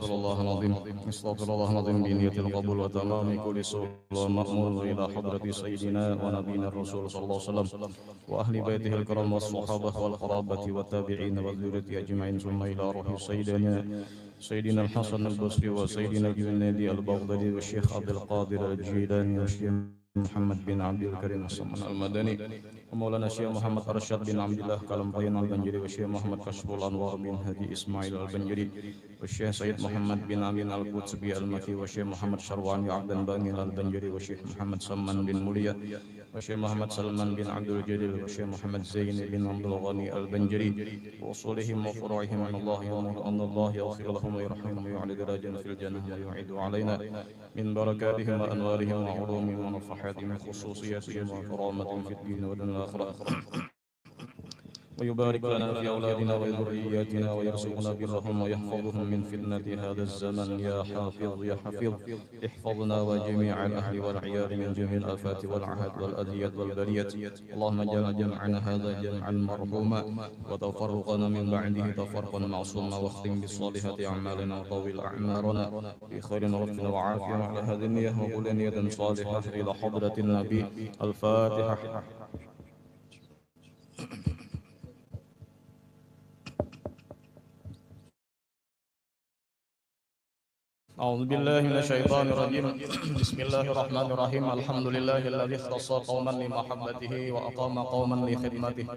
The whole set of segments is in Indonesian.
Astaghfirullahaladzim. Astaghfirullahaladzim bi niyatil qabul wa tamami kulli su'la ma'mur ila hadrati sayyidina wa nabiyina Rasul sallallahu alaihi wasallam wa ahli baitihil kiram was sahabah wal qarabati wa tabi'in wa dzurriyyati ajma'in summa ila ruhi sayyidina al-Hasan al-Basri wa sayyidina al-Junaidi al-Baghdadi wa Syekh Abdul Qadir al-Jilani wa Syekh Muhammad bin Abdul Karim As-Saman Al-Madani wa Maulana Syekh Muhammad Arsyad bin Abdullah Kalampayan Al-Banjiri wa Syekh Muhammad Kashful Anwar bin Haji Ismail Al-Banjiri wa Syekh Sayyid Muhammad bin Amin Al-Qutsbi Al-Maki wa Syekh Muhammad Syarwani Abdan Bangil Al-Banjiri wa Syekh Muhammad Salman bin Mulia wa Syekh Muhammad Salman bin Abdul Jadil wa Syekh Muhammad Zaini bin Abdul Ghani Al-Banjiri wa usulihim wa furu'ihim anallahi wa anallahi yaghfir lahum wa yarhamhum wa yu'ali darajatan fil jannah wa yu'idu alaina min barakatihim wa anwarihim wa ulumihim wa nafahatihim wa khususiyatihim wa karamatihim fid din wa dunya akhirah ويبارك لنا في أولادنا وذرياتنا ويرزقنا برهم ويحفظهم من فتنة هذا الزمن يا حافظ يا حفيظ احفظنا وجميع الأهل والعيال من جميع الآفات والعهد والأذية والبلية اللهم اجعل جمعنا هذا جمعا مرحوما وتفرقنا من بعده تفرقا معصوما واختم بالصالحات أعمالنا وطول أعمارنا بخير ربنا وعافية وعلى هذه النية وكل نية صالحة إلى حضرة النبي الفاتحة أعوذ بالله من الشيطان الرجيم بسم الله الرحمن الرحيم الحمد لله الذي اختص قوما لمحبته وأقام قوما لخدمته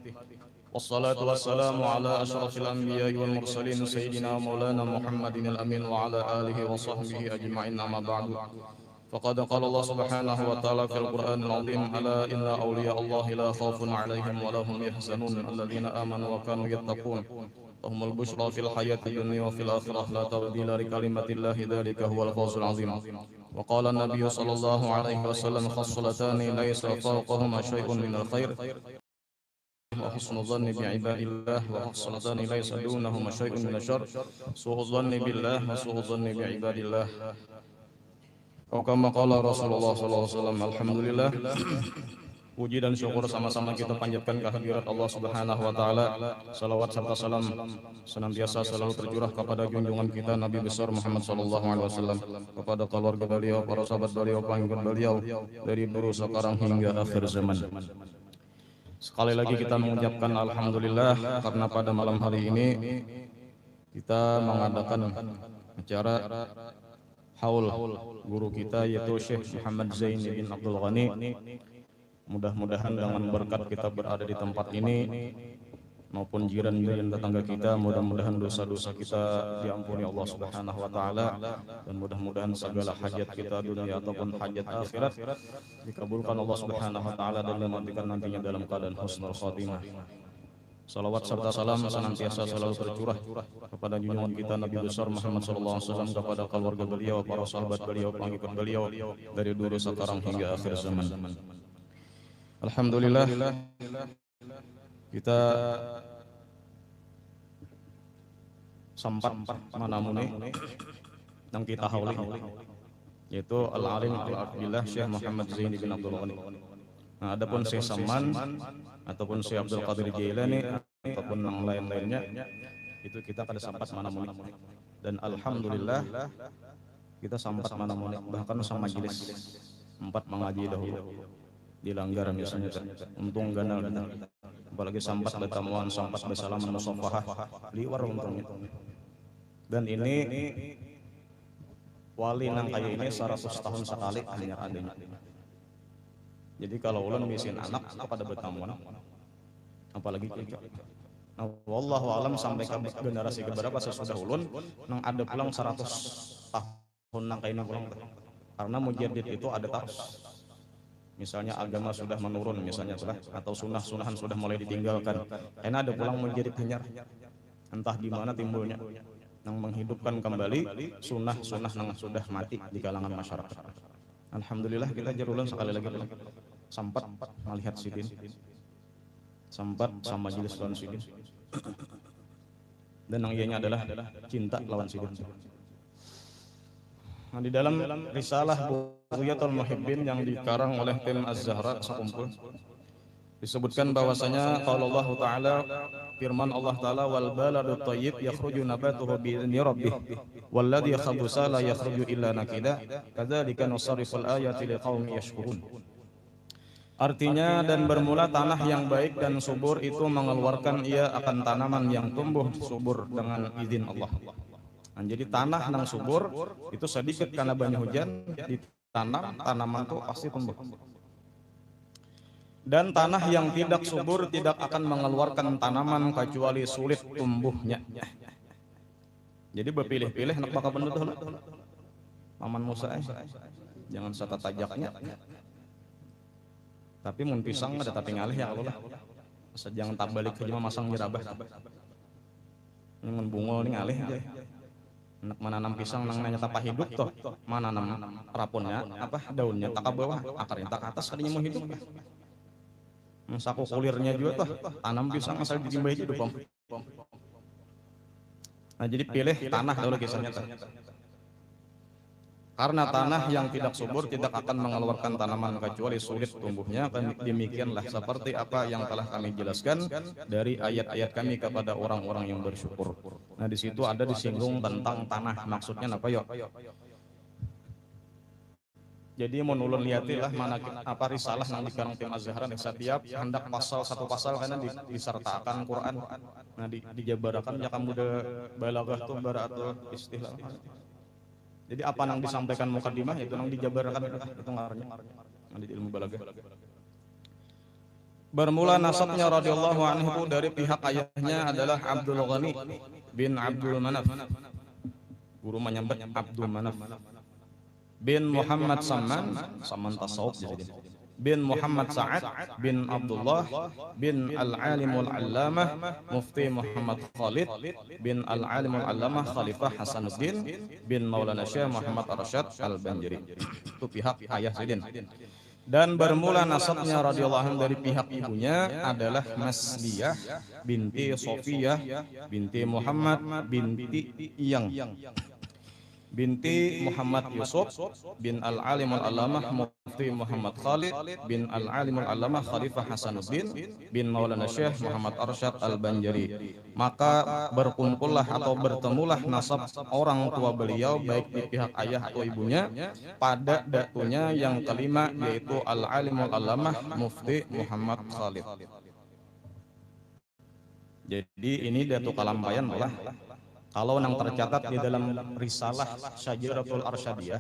والصلاة والسلام على أشرف الأنبياء والمرسلين سيدنا مولانا محمد الأمين وعلى آله وصحبه أجمعين أما بعد فقد قال الله سبحانه وتعالى في القرآن العظيم ألا إن أولياء الله لا خوف عليهم ولا هم يحزنون الذين آمنوا وكانوا يتقون لهم البشرى في الحياة الدنيا وفي الآخرة لا تبديل لكلمة الله ذلك هو الفوز العظيم وقال النبي صلى الله عليه وسلم خصلتان ليس فوقهما شيء من الخير وحسن الظن بعباد الله وخصلتان ليس دونهما شيء من الشر سوء الظن بالله وسوء الظن بعباد الله وكما قال Rasulullah SAW Alhamdulillah. Puji dan syukur sama-sama kita panjatkan kehadirat Allah Subhanahu wa taala. Salawat serta salam senantiasa selalu tercurah kepada junjungan kita Nabi besar Muhammad sallallahu alaihi wasallam, kepada keluarga beliau, para sahabat beliau, pengikut beliau dari dulu sekarang hingga akhir zaman. Sekali lagi kita mengucapkan alhamdulillah karena pada malam hari ini kita mengadakan acara haul guru kita yaitu Syekh Muhammad Zaini bin Abdul Ghani. Mudah-mudahan dengan berkat kita berada di tempat ini maupun jiran-jiran tetangga kita, mudah-mudahan dosa-dosa kita diampuni Allah Subhanahu wa taala dan mudah-mudahan segala hajat kita dunia ataupun hajat akhirat dikabulkan Allah Subhanahu wa taala dan dimantikan nantinya dalam keadaan husnul khatimah. Salawat serta salam senantiasa selalu tercurah kepada junjungan kita Nabi besar Muhammad sallallahu alaihi wasallam, kepada keluarga beliau, para sahabat beliau, pengikut beliau dari dulu sekarang hingga akhir zaman. Alhamdulillah kita sampat manamuni yang kita hauli yaitu Al-Alim Al-Abdillah Syekh Muhammad Zaini bin Abdul Ghani. Nah, adapun Syekh Saman ataupun Syekh Abdul Qadir Jailani ataupun yang lain-lainnya itu kita pada sampat manamuni dan alhamdulillah kita sampat manamuni bahkan sama majelis 4 mengaji dahulu dilanggar misalnya untung ganal apalagi sampat bertamuan sampat bersalaman musafahah liwar untungnya. Dan ini wali nang kayak ini 100 tahun sekali hanya adanya. Jadi kalau ulun misin anak pada bertamuan apalagi kita. Nah, wallahu alam sampai ke generasi keberapa sesudah ulun nang ada pulang 100 tahun nang kayak ini pulang. Karena mujaddid itu ada tarus. Misalnya agama sudah menurun misalnya sudah atau sunnah-sunnahan sudah mulai ditinggalkan. Karena ada pulang menjadi penyar. Entah di mana timbulnya yang menghidupkan kembali sunnah-sunnah yang sudah mati di kalangan masyarakat. Alhamdulillah kita jarulan sekali lagi sempat melihat sidin. Sempat sama majelis lawan sidin. Dan yang ianya adalah cinta lawan sidin. Nah, di dalam risalah Bughyatul Muhibbin yang dikarang oleh tim Az-Zahra sekumpul disebutkan bahwasanya kalau Allah Ta'ala firman Allah Ta'ala, wal baladu thayyib yakhruju nabatuhu bi idzni rabbih walladzi khabutha la yakhruju illa nakida kadzalika nusarriful ayati liqaumin yashkurun. Artinya, dan bermula tanah yang baik dan subur itu mengeluarkan ia akan tanaman yang tumbuh subur dengan izin Allah. Nah, jadi tanah yang subur itu sedikit karena banyak hujan, ditanam, tanaman itu pasti tumbuh. Dan tanah yang tidak subur tidak akan mengeluarkan tanaman kecuali sulit tumbuhnya. Jadi berpilih-pilih nak bakal bener tuh. Paman Musa jangan sata tajaknya. Tapi mun pisang ada tapi ngalih ya Allah. Jangan tak balik ke jema masang jerabah. Ini mun bungul nih ngalih aja. Nak menanam pisang nang nanya tapa hidup toh. Mananam rapunnya apa daunnya tak ke bawah, akarnya tak ke atas kadinya mau hidup. Saku kulirnya juga toh, tanam pisang asal dijimbai hidup om. Nah jadi pilih tanah dulu kisahnya toh. Karena tanah yang tidak subur tidak akan mengeluarkan tanaman kecuali sulit tumbuhnya. Demikianlah seperti apa yang telah kami jelaskan dari ayat-ayat kami kepada orang-orang yang bersyukur. Nah di situ ada disinggung tentang tanah, maksudnya apa yuk? Jadi mau nulun liatilah mana apa risalah nang dikarang tim Azhar setiap hendak pasal satu pasal karena disertakan Quran. Nah dijabarakan ya kamu de balaghah tuh baraatul istilah. Jadi apa nang disampaikan mukadimah itu nang dijabarkan itu ngarannya di ilmu balaghah. Bermula nasabnya radhiyallahu anhu dari pihak ayahnya adalah Abdul Ghani bin Abdul Manaf. Guru menyambat Abdul Manaf. Bin Muhammad Saman tasawuf jadi. Bin Muhammad Sa'ad bin Abdullah bin Al-Alimul Allamah Mufti Muhammad Khalid bin Al-Alimul Allamah Khalifah Hasanuddin bin Maulana Syekh Muhammad Arsyad Al-Banjari. Itu pihak ayah Sayyidin. Dan bermula nasabnya radhiyallahu anhu dari pihak ibunya adalah Masliyah binti Sofiyah binti Muhammad binti Iyang binti Muhammad Yusuf bin Al-Alimul Allamah Mufti Muhammad Khalid bin Al-Alimul Allamah Khalifah Hasanuddin bin Maulana Syekh Muhammad Arsyad Al-Banjari. Maka berkumpullah atau bertemulah nasab orang tua beliau baik di pihak ayah atau ibunya pada datunya yang kelima, yaitu Al-Alimul Allamah Mufti Muhammad Khalid. Jadi ini datu kalampayan malah. Kalau nang tercatat di dalam risalah Syajaratul Arsyadiyah.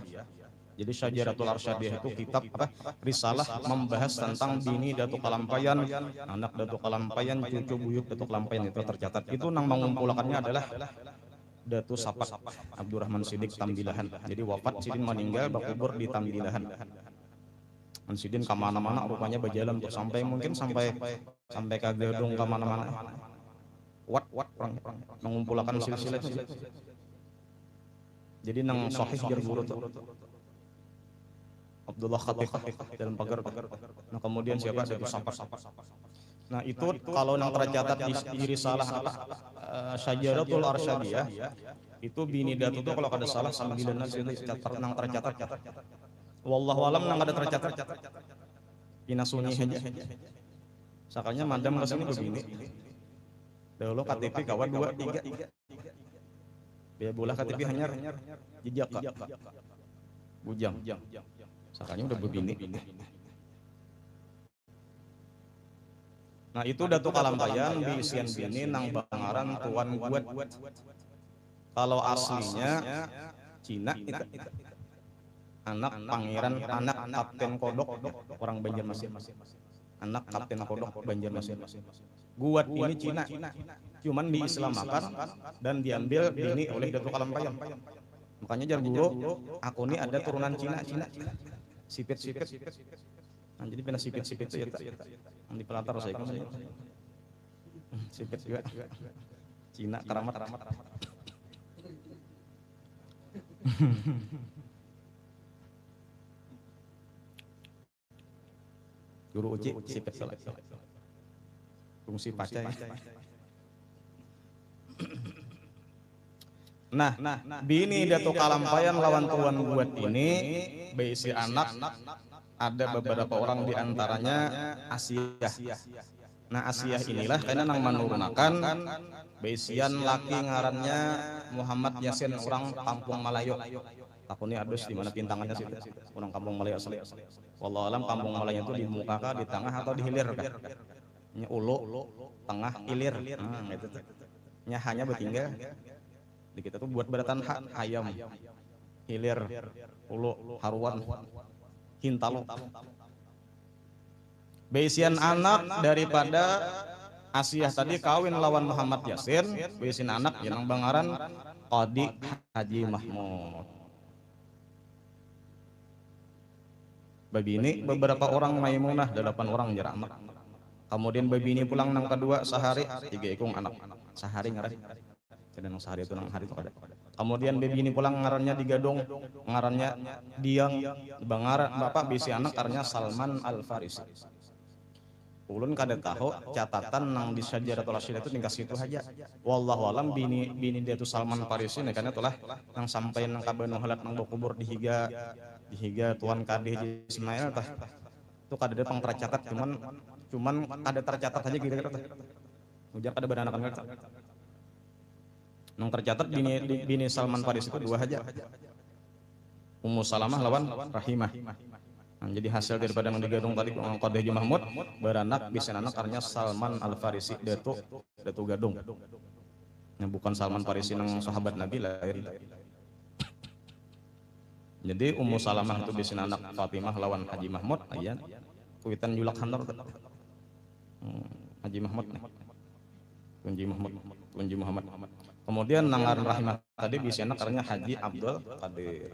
Jadi Syajaratul Arsyadiyah itu kitab apa? Risalah membahas tentang bini Datu Kalampayan, anak Datu Kalampayan, cucu buyut Datu Kalampayan itu tercatat. Itu nang mengumpulkannya adalah Datu Sapak Abdurrahman Sidik Tambilahan. Jadi wafat Sidin meninggal bakubur di Tambilahan. Sidin kemana-mana rupanya berjalan untuk sampai mungkin sampai ke gedung kemana-mana. Wat orang mengumpulkan silsilah. Jadi nang sahih jar guru tuh Abdullah Khatib dalam pagar. Nah kemudian siapa Datu Sapak. Nah itu kalau nang tercatat di risalah apa Syajaratul Arsyadiyah itu bini Datu tuh kalau ada salah 9 nang tercatat. Wallahu alam nang ada tercatat. Ina sunyi aja. Sakanya madam kesini begini. Dahulu KTP kawan 2, 3. Biar bola KTP hanyar jejak kak. Bujang. Sakanya udah begini. Nah itu Datu Kalampayan biisian bini nang bangaran Tuan Guat. Kalau aslinya Cina itu anak pangeran, anak Kapten Kodok orang Banjarmasin. Anak Kapten Kodok Banjarmasin. Guat ini Cina, cuman diislamakan dan diambil bini oleh Datu Kalampayan. Makanya jar guru, aku ini ada turunan Cina. Sipit. Nah, jadi pernah sipit itu ya, yang di pelatar saya kan. Sipit juga. Cina keramat. Guru uji sipit salat. Fungsi pacai. Nah, bini Datu Kalampayan lawan Tuan Guat ini berisi anak, ada beberapa orang diantaranya Asia. Nah Asiyah inilah karena nang menurunakan beisian laki ngarannya Muhammad Yasin orang Kampung Malayo. Takutnya adus di mana pintangannya sih orang Kampung Malayo asli. Wallahu alam Kampung Malayo itu di muka kah, di tengah atau di hilir kah? Nya ulu, tengah, hilir. Nah gitu tuh. Nya hanya bertinggal di kita tuh buat beratan ayam, hilir, ulu, haruan, hintalo. Beisian anak daripada Asiyah tadi kawin lawan Muhammad Yasin, beisian anak yang bangaran Qadi Haji Mahmud. Babi ini beberapa orang Maimunah 8 orang jeramak. Kemudian babi ini pulang nang kedua sehari 3 ekung anak. Sehari ngaran. Jadi nang sehari itu nang hari itu ada. Kemudian babi ini pulang ngarannya digadong, ngarannya Diang, bangaran bapak bisi anak ngarannya Salman Al Farisi. Ulun kada tahu catatan nang di Syajaratul Rasyid itu tinggal situ aja. Wallahu alam bini dia tuh Salman Farisi nih karena itulah nang sampai nang kabanu halat nang kubur di higa Tuan Kadeh Ismail tah. Itu kada ada pang tercatat cuman ada tercatat aja gitu kata. Ujar kada beranakan kata. Nang tercatat bini Salman Farisi itu 2 aja. Ummu Salamah lawan Rahimah. Nah, jadi hasil daripada yang digadung tadi Qadi Haji Mahmud beranak bisa anak artinya Salman Al Farisi Datu Gadung. Nah, bukan Salman Farisi nang sahabat Nabi lahir. Jadi Ummu Salamah itu bisa anak Fatimah lawan Haji Mahmud ayan kuitan julak handar Haji Mahmud Tunji Muhammad. Kemudian nangaran Rahimah tadi bisa anak artinya Haji Abdul Qadir.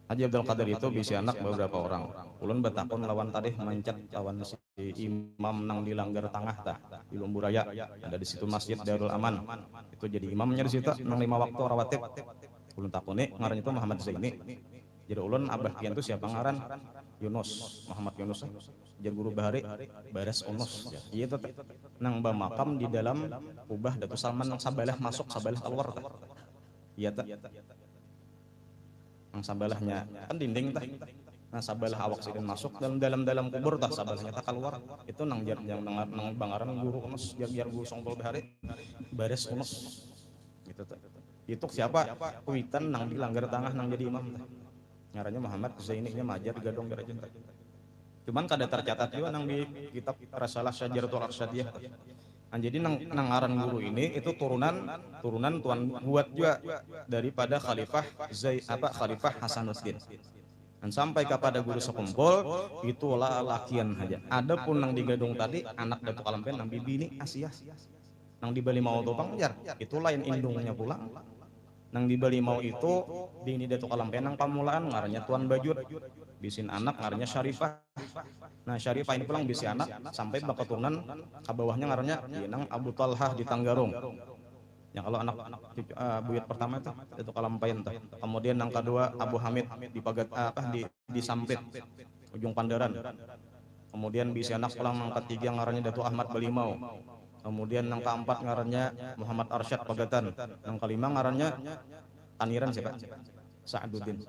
Haji Abdul Qadir itu bisa anak beberapa orang. Ulun betakun lawan tadi mancat lawan si imam nang di Langgar Tengah tah di Lumburaya. Ada di situ Masjid Darul Aman. Itu jadi imamnya di situ nang 5 waktu rawatib. Ulun takune ngaran itu Muhammad Zaini. Jadi ulun abah kian itu siapa ngaran? Yunus, Muhammad Yunus. Jadi guru bahari Bares Unus. Iya tuh nang makam di dalam kubah Datu Salman nang sabalah masuk sabalah keluar tah. Iya tuh. Nang sabalahnya kan dinding tah. Nah sabalah awak sidin masuk dalam kubur tah sabalahnya tak keluar. Itu nang nang bangaran guru Unus jar guru Songpol bahari Bares Unus. Gitu tuh. Itu siapa? Kuitan nang di Langgar Tengah nang jadi imam tah. Ngarannya Muhammad Zaini nya majar gadong darajat. Cuman kada tercatat juga nang di kitab Rasalah Syajaratul Arsyadiyah. Nah, jadi nang ngaran guru ini itu turunan tuan buat juga daripada Khalifah Hasanuddin. Dan sampai kepada guru sekumpul itulah lakian aja. Adapun nang digadung tadi anak Datuk Kalampen nang bibi ini Asiyah. Nang di Bali mau topang jar, itu lain indungnya pulang. Nang di Bali mau itu bini Datuk Kalampen nang pamulaan ngarannya Tuan Bajut. Bisin anak ngarannya Syarifah. Nah Syarifah ini pulang bisi anak sampai keturunan ke bawahnya ngarannya nang Abu Talhah di Tanggarong. Yang kalau anak buyut pertama itu Datuk Kalampen tuh. Kemudian nang kedua Abu Hamid di Pagat di Sampit ujung Pandaran. Kemudian bisi anak pulang nang ketiga ngarannya Datuk Ahmad Balimau. Kemudian nang keempat ngarannya Muhammad Arsyad Pagatan. Nang kelima ngarannya Taniran siapa? Sa'aduddin.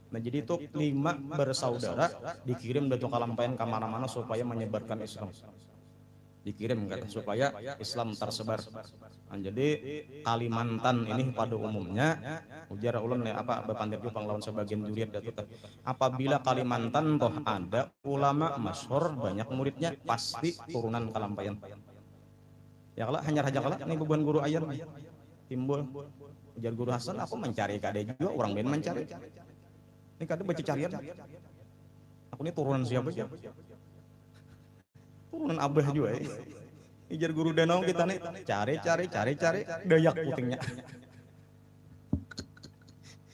Nah jadi itu 5 bersaudara dikirim Datuk Kalampen ke mana-mana supaya menyebarkan Islam. Dikirim kata supaya Islam tersebar. Nah, jadi Kalimantan ini pada umumnya ujar ulun bepandir ju panglawan sebagian juriat Datuk. Apabila Kalimantan toh ada ulama masyhur banyak muridnya pasti turunan Kalampen. Ya kalau hanya raja kalau ini beban guru ayat timbul ujar guru Hasan aku mencari kade juga orang lain mencari ini kade baca carian aku ini turunan siapa aja turunan abah juga ujar guru danau kita nih cari dayak putingnya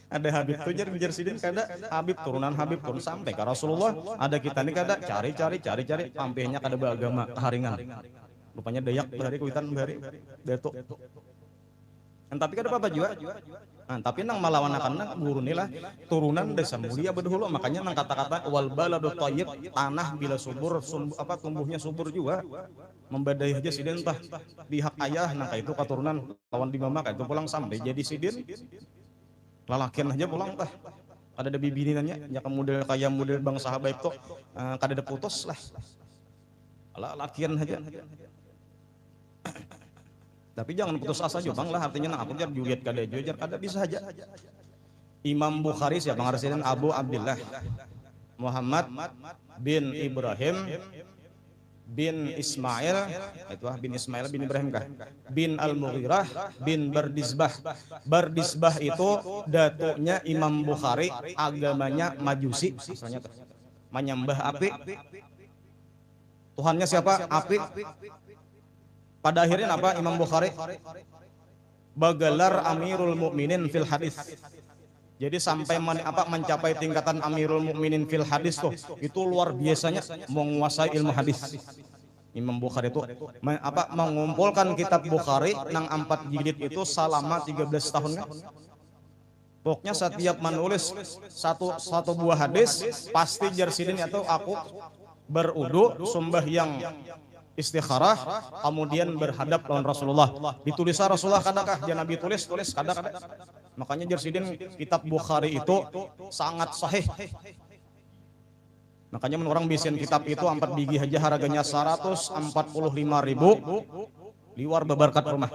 ada Habib tuh ujar sidin kada Habib turunan Habib turun sampai ke Rasulullah ada kita nih kada cari pampihnya kada beragama keharingan rupanya dayak bahari kuitan bahari Datuk. Tapi kada apa juga. Nah, tapi nang malawanakan guru nilah turunan desa mulia bedahulu makanya nang kata-kata wal baladu thayyib tanah bila subur tumbuhnya subur juga membadai aja sidin tah pihak ayah nang itu keturunan lawan di mama itu pulang sampai jadi sidin lalakian aja pulang tah ada bibini nanya nya model kaya model bangsa Habaib tuh kada ada putus lah lakian aja Tapi jangan putus asa juga bang lah, artinya nang aku jar Juliet kada jar kada bisa aja. Imam Bukhari siapa ngarsinin Abu Abdullah Muhammad bin Ibrahim bin Ismail, itu bin Ismail bin Ibrahim kah? Bin Al-Mughirah bin Bardisbah. Bardisbah itu datuknya Imam Bukhari, agamanya Majusi, asalnya menyembah api. Tuhannya siapa? Api. Pada akhirnya apa Imam Bukhari? Bagelar Amirul Mukminin fil hadis. Jadi sampai mencapai tingkatan Amirul Mukminin fil hadis tuh, itu luar biasanya menguasai ilmu hadis. Imam Bukhari itu mengumpulkan kitab Bukhari nang 4 jilid itu selama 13 tahun kan. Pokoknya setiap menulis satu buah hadis pasti jersidin atau aku berudu sembahyang istikharah kemudian berhadap lawan Rasulullah. Ditulis Rasulullah kadakah jangan Nabi tulis kadang. Makanya jersidin kitab Bukhari itu sangat sahih. Makanya orang bisin kitab itu 4 biji aja harganya 145.000 liwar beberkat rumah.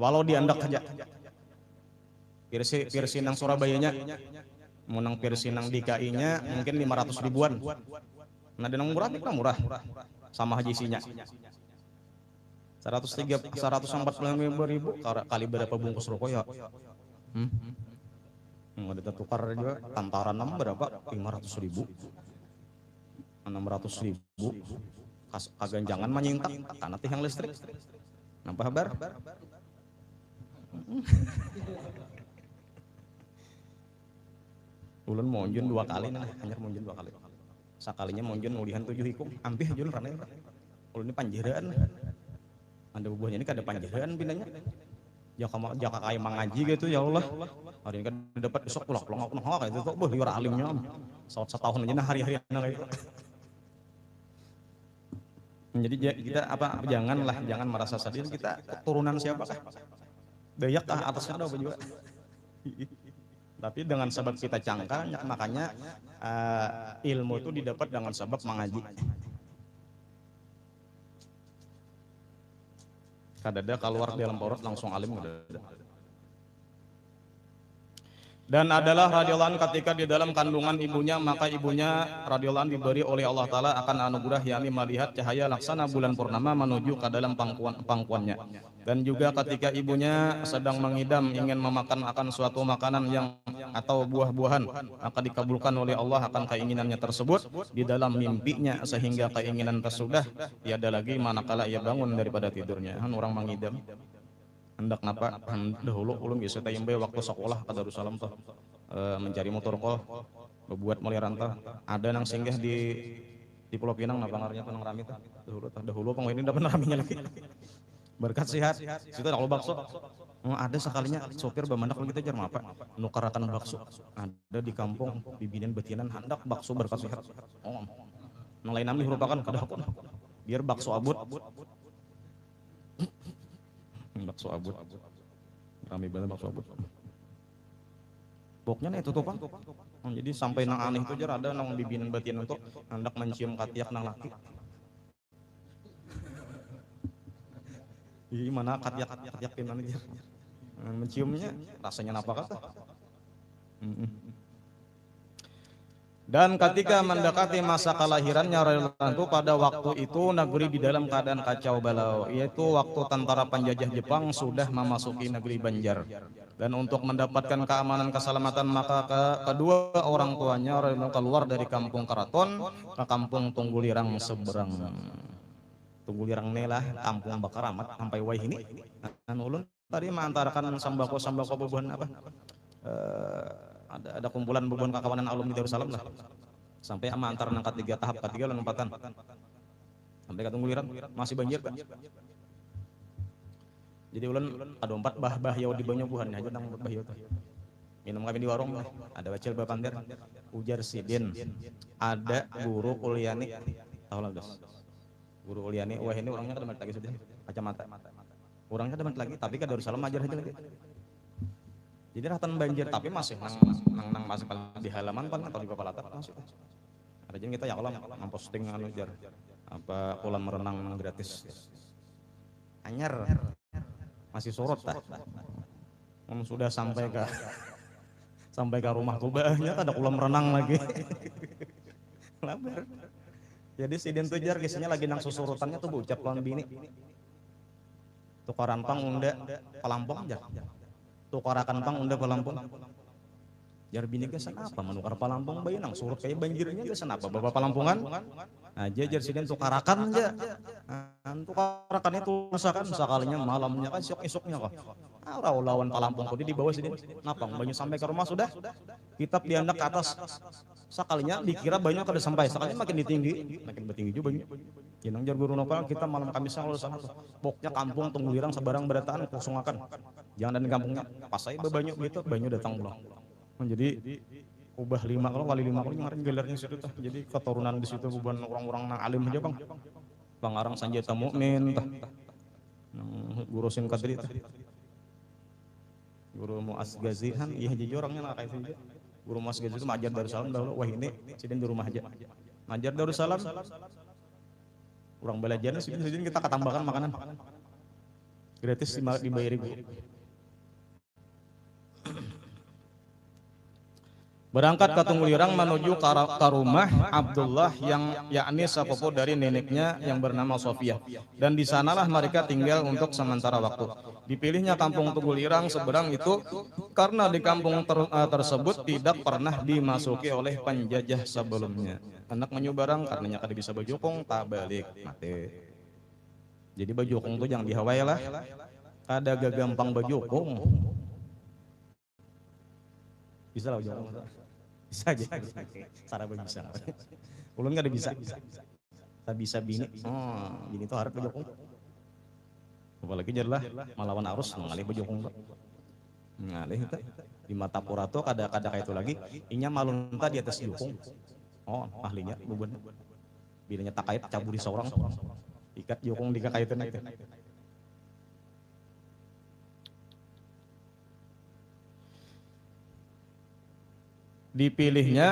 Walau diandak aja. Pirsi nang Surabayanya, menang pirsi nang DKI-nya mungkin 500 ribuan. Nah, dan murah sama haji isinya. 145.000 kali berapa bungkus rokok ya? Ada tukar juga kantaran berapa? 500.000. 600.000. Kaganjangan menyintak karena tiang listrik. Nampak kabar? Ulun monjun 2 kali nah, hanya monjun 2 kali. Sakalinya monjun ngulihan 7 hikum, ampih jun rane. Ulun ini panjeraan. Anda bubuhnya ini kada panjeraan pinanya. Jaka kayak mengaji gitu ya Allah. Hari ini kan dapat besok pulang aku nah itu tuh liwar alimnya. Setahun aja nah hari-hari itu. Jadi kita jangan merasa sadar kita keturunan siapakah? Dayak atasnya ada apa juga. Tapi dengan sebab kita cangkal, makanya ilmu itu didapat dengan sebab mengaji. Kadada keluar dalam porot langsung alim kadada. Dan adalah radhiyallahu anhu ketika di dalam kandungan ibunya, maka ibunya radhiyallahu anhu diberi oleh Allah Ta'ala akan anugerah yakni melihat cahaya laksana bulan purnama menuju ke dalam pangkuannya. Dan juga ketika ibunya sedang mengidam ingin memakan akan suatu makanan yang atau buah-buahan, maka dikabulkan oleh Allah akan keinginannya tersebut di dalam mimpinya sehingga keinginan tersudah tiada lagi manakala ia bangun daripada tidurnya. Orang mengidam hendak napa dahulu ulun biasa tayembe waktu sekolah ke Darussalam tuh mencari motor kol membuat mulai rantau ada nang singgah di Pulau Pinang napa ngaranya tuh nang rami tuh dahulu pengen ini dapat raminya lagi berkat sehat situ kalau bakso ada sekalinya sopir bamandak kita jar apa nukarakan bakso ada di kampung bibinan betinan hendak bakso berkat sehat nang lain namanya merupakan kadakon biar bakso abut bakso abut rame banget bakso abut pokoknya itu tuh Pak jadi sampai nang aneh itu jar ada nang bibinan batin untuk hendak mencium katiak nang laki mana katiak pinan aja menciumnya rasanya apa kata dan ketika mendekati masa kelahirannya Radhiyallahu pada waktu itu negeri di dalam keadaan kacau balau, yaitu waktu tentara penjajah Jepang sudah memasuki negeri Banjar. Dan untuk mendapatkan keamanan keselamatan maka kedua orang tuanya Radhiyallahu keluar dari kampung Keraton ke kampung Tunggulirang seberang. Tunggulirang nelah kampung Bakaramat sampai wai ini. Dan ulun tadi mengantarkan sambako bebuhan apa? Ada kumpulan bebuan kakawanan alumni Darussalam lah sampai ama antar nangkat 3 tahap ketiga lompatan sampai ke Tunggulirang masih banjir Pak. Jadi ulun ada 4 bah yaw di banyak buhan aja nang bah yaw minum kami di warung ada bacil bapandir ujar sidin ada guru Uliani tahu lah guys guru Uliani wah ini orangnya kedemat lagi sudah kacamata orangnya kedemat lagi tapi ke Darussalam ajar aja lagi. Jadi ratan banjir tapi masih nang masih di halaman pan atau di kepala atas masih. Ada jadi kita ya kalau memposting anu jar apa kolam renang gratis. Anyar. masih surut tah. Sudah sampai ke rumah kubahnya ada kolam renang lagi. Labar. Jadi si den tujar kisahnya lagi nang susurutannya tuh ucap lawan bini. Tukaran pang unda palampong jar. Tukarakan pang unda palampong. Jar bini gesan apa menukar palampong bayi nang surut kayak banjirnya gesan apa bapak palampungan. Nah jar si den tukarakan aja. Tukarakan itu masakan sekalinya malamnya kan esoknya kok. Lawan palampong kodi di bawah si den. Napang banyu sampai ke rumah sudah. Kitab diandak ke atas. Sekalinya dikira banyu kada sampai, sekalinya makin bertinggi juga banyu. Jenang jar guru nopal kita malam Kamis kalau sana tuh. Pokoknya kampung Tunggulirang sebarang berataan kosong akan. Jangan dan kampungnya pas saya bebanyu gitu, banyu datang pulang. Jadi ubah 5 kalau kali 5 kali kemarin gelarnya situ tuh. Jadi keturunan di situ bukan orang-orang nang alim aja bang. Bangarang Sanjata Mukmin tah. Guru Sim Kadri tah. Guru Muas Gazihan, iya jadi orangnya lah kayak saja. Guru Muas Gazi itu majar Darussalam dahulu. Wah ini sidin di rumah aja. Majar Darussalam. Kurang belajarnya sidin kita ketambahkan makanan. Gratis dibayari guru. Berangkat ke Tunggulirang menuju ke rumah Abdullah yang yakni sepupu dari neneknya yang bernama Sofiyah. Dan di sanalah mereka tinggal untuk sementara waktu. Dipilihnya kampung Tunggulirang seberang itu karena di kampung tersebut tidak pernah dimasuki oleh penjajah sebelumnya. Anak menyubarang karenanya kada bisa bajukung tak balik mati. Jadi bajukung tuh jangan dihawai lah. Kada gampang bajukung. Bisa lah bajukung. Bisa aja, cara bisa. Ulun nggak ada bisa. Tak bisa bini. Bini itu harap bajokong. Apalagi jadilah melawan arus mengalih bajokong. Ngalih itu di mata pura tuh kada kayak itu lagi. Inya malun di atas jokong. Ahlinya beban. Bininya tak kait caburi seorang. Ikat jokong dikaitan itu. Dipilihnya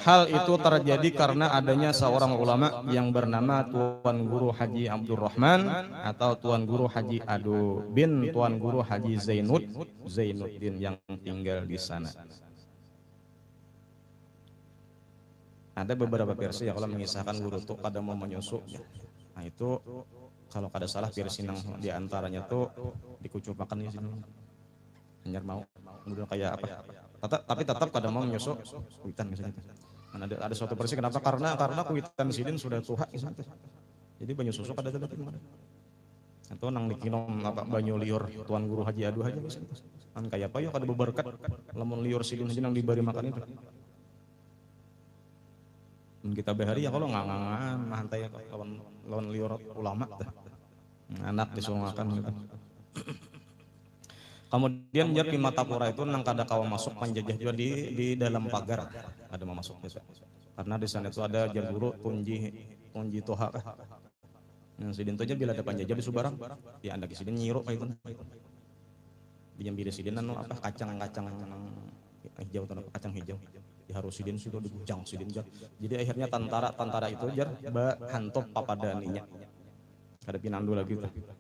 hal itu terjadi karena adanya seorang ulama yang bernama Tuan Guru Haji Abdurrahman atau Tuan Guru Haji Adu bin Tuan Guru Haji Zainuddin yang tinggal di sana. Ada beberapa versi ya kalau mengisahkan guru itu kada mau menyusu. Nah itu kalau kada salah versi yang diantaranya tuh dikucupakan di sini. Hanya mau udah kayak apa? Tapi tetap kada mau menyusu kuitan misalnya. Ada suatu versi kenapa? Karena kuitan sidin sudah tua gitu. Jadi banyu susu kada ada gimana. Atau nang dikinom apa banyu liur Tuan Guru Haji Adu aja misalnya. Kan kayak apa ya kada beberkat lamun liur sidin aja nang dibari makan itu. Kita bahari ya kalau ngangan hantai lawan liur ulama dah. Anak disuruh makan gitu. Kemudian jar di Matapura itu nang kada kawa masuk penjajah juga di dalam pagar ada mau masuk gitu. Karena di sana itu ada jar guru Punji Toha. Yang sidin aja bila ada penjajah di Subarang, ya anda sidin nyiru kayak gitu. Dijambiri sidin apa kacang hijau atau kacang hijau. Diharus sidin sudah digujang sidin jar. Jadi akhirnya tentara itu jar hantop papadaninya. Kada pinandu lagi tuh.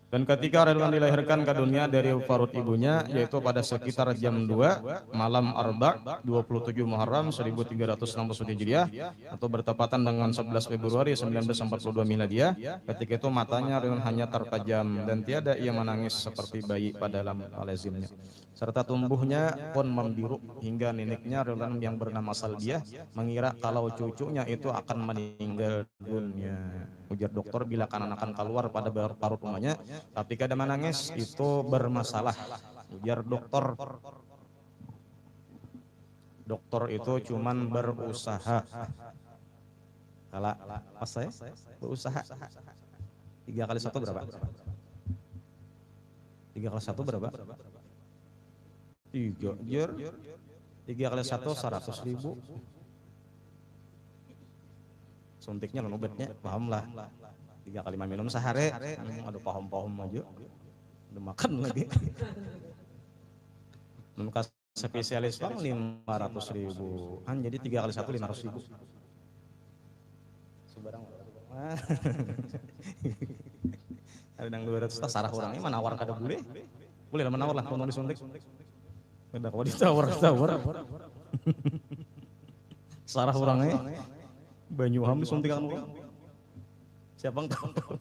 Dan ketika Ridwan dilahirkan ke dunia dari perut ibunya, yaitu pada sekitar jam 2 malam Arba 27 Muharram 1361 Hijriah atau bertepatan dengan 11 Februari 1942 Miladiah, ketika itu matanya Ridwan hanya terpejam dan tiada ia menangis seperti bayi pada dalam lazimnya. Serta tumbuhnya pun membiru hingga neneknya Ridwan yang bernama Salbiah mengira kalau cucunya itu akan meninggal dunia. Ujar dokter bila kanak-kanak keluar pada parut rumahnya, tapi kada menangis itu bermasalah. Ujar dokter itu cuman berusaha. Kalau pas saya berusaha 3 kali 1 berapa? 3 kali 1 berapa? 3 jar 3 kali 1 100.000. Suntiknya non obatnya paham lah 3 kali minum sehari ada paham aja udah makan lagi memang spesialis bang 500.000 kan jadi 3 kali 1 500.000 sebarang Ada yang 200 tas sarah orangnya menawar kada boleh. Boleh lah menawar lah kalau disuntik. Kada kalau ditawar. Sarah orangnya Banyuham disuntik kan orang. Siapa yang tahu?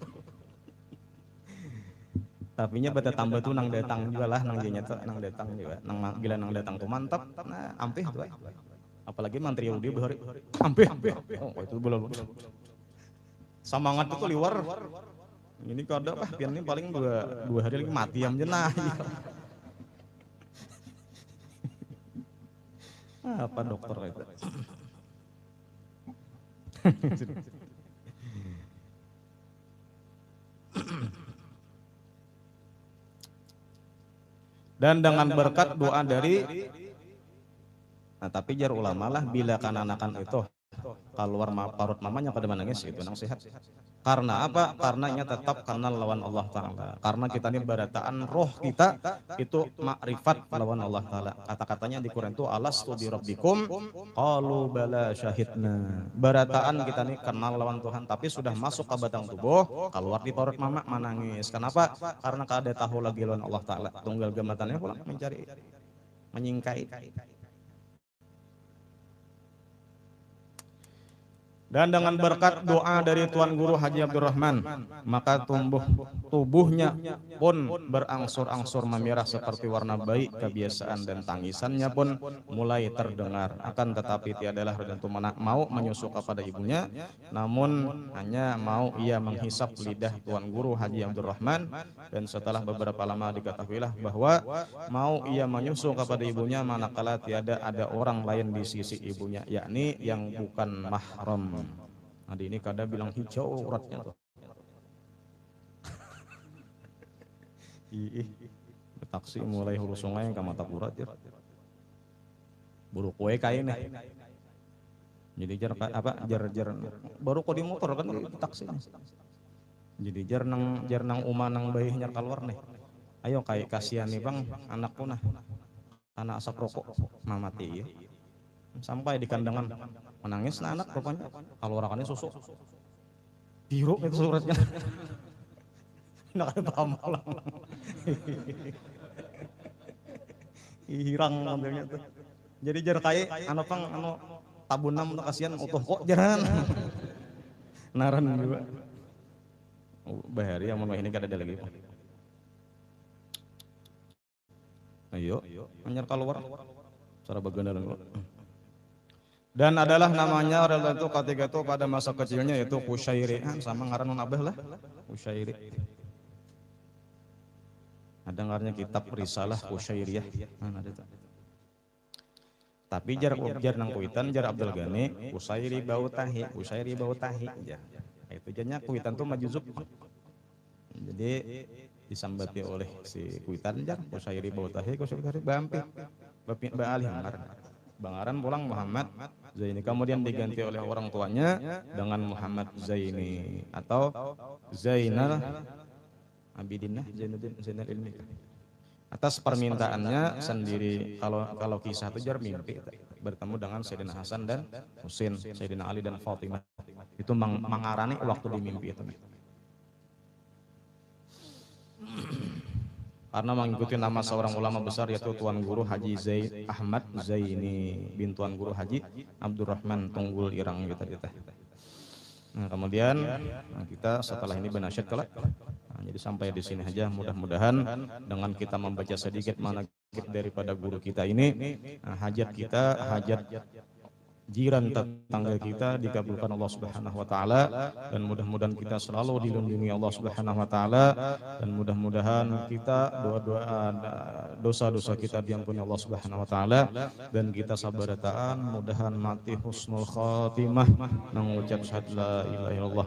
Tapi nya bata tambah tuh nang datang juga lah nang dinya tuh nang datang juga. Gila nang datang tuh mantap. Nah, ampeh tuh. Apalagi Mantri Yahudi bahari. Ampeh. Oh, itu belum. Semangat itu liwar. Ini kada pian ini paling dua hari lagi mati am jenah. Apa dokter itu? Dan dengan berkat doa dari tapi jar ulama lah bila kan-anakan itu keluar parut mamanya pada menangis itu nang sehat. Karena apa? Karenanya tetap kenal lawan Allah Ta'ala. Karena kita ini barataan roh kita itu makrifat lawan Allah Ta'ala. Kata-katanya di Quran itu alastu bi rabbikum qalu bala syahidna. Barataan kita ini kenal lawan Tuhan tapi sudah masuk ke batang tubuh keluar di parut mama menangis. Kenapa? Karena kada tahu lagi lawan Allah Ta'ala. Tunggal gematannya pulang mencari menyingkai. Dan dengan berkat doa dari Tuan Guru Haji Abdurrahman, maka tubuhnya pun berangsur-angsur memerah seperti warna bayi, kebiasaan dan tangisannya pun mulai terdengar. Akan tetapi tiadalah tentu mau menyusu kepada ibunya, namun hanya mau ia menghisap lidah Tuan Guru Haji Abdurrahman. Dan setelah beberapa lama diketahuilah bahwa mau ia menyusu kepada ibunya manakala tiada ada orang lain di sisi ibunya, yakni yang bukan mahram. Nah ini kada bilang hijau uratnya tuh. Taksi mulai hulu sungai ke mata urat ya. Buru kue kain nih. Jadi jar baru kok di motor kan di taksi. Jadi jar nang uma nang bayi nyar keluar nih. Ayo kayak kasihan nih bang anakku nah. Anak asap rokok mamati ya. Sampai di kandangan menangis nah anak rupanya kalau orakannya susu biru itu suratnya nggak ada paham malang hirang modelnya tuh jadi jar kayak anak pang tabunam untuk kasihan utuh kok jaran naran juga bahari yang mau ini kada ada lagi ayo anyar keluar cara bagian dalam. Dan adalah namanya orang itu ketika itu pada masa kecilnya yaitu Kusyairi sama ngaran abah lah Kusyairi. Ada ngarannya kitab Risalah Kusyairiyah. Ada itu. Tapi jar nang kuitan jar Abdul Ghani Kusyairi bau tahi jar. Itu jarnya kuitan tuh majuzuk. Jadi disambati oleh si kuitan jar Kusyairi bau tahi bampi. Ba alih Bangaran pulang Muhammad Zaini, kemudian diganti oleh orang tuanya dengan Muhammad Zaini atau Zainal Abidin Zainal Ilmi. Atas permintaannya sendiri, kalau kisah itu jar mimpi bertemu dengan Sayyidina Hasan dan Husain, Sayyidina Ali dan Fatimah. Itu mengarani waktu di mimpi itu. Karena mengikuti nama seorang ulama besar yaitu Tuan Guru Haji Ahmad Zaini bin Tuan Guru Haji Abdurrahman Tunggul Irang kita. Nah, kemudian kita setelah ini benasyad kelak. Nah, jadi sampai di sini aja, mudah-mudahan dengan kita membaca sedikit manaqib daripada guru kita ini, hajat kita, hajat jiran tetangga kita dikabulkan Allah Subhanahu wa taala, dan mudah-mudahan kita selalu dilindungi Allah Subhanahu wa taala, dan mudah-mudahan kita dosa-dosa kita diampuni Allah Subhanahu wa taala, dan kita sabarataan mudahan mati husnul khatimah mengucap syahada la ilaha illallah.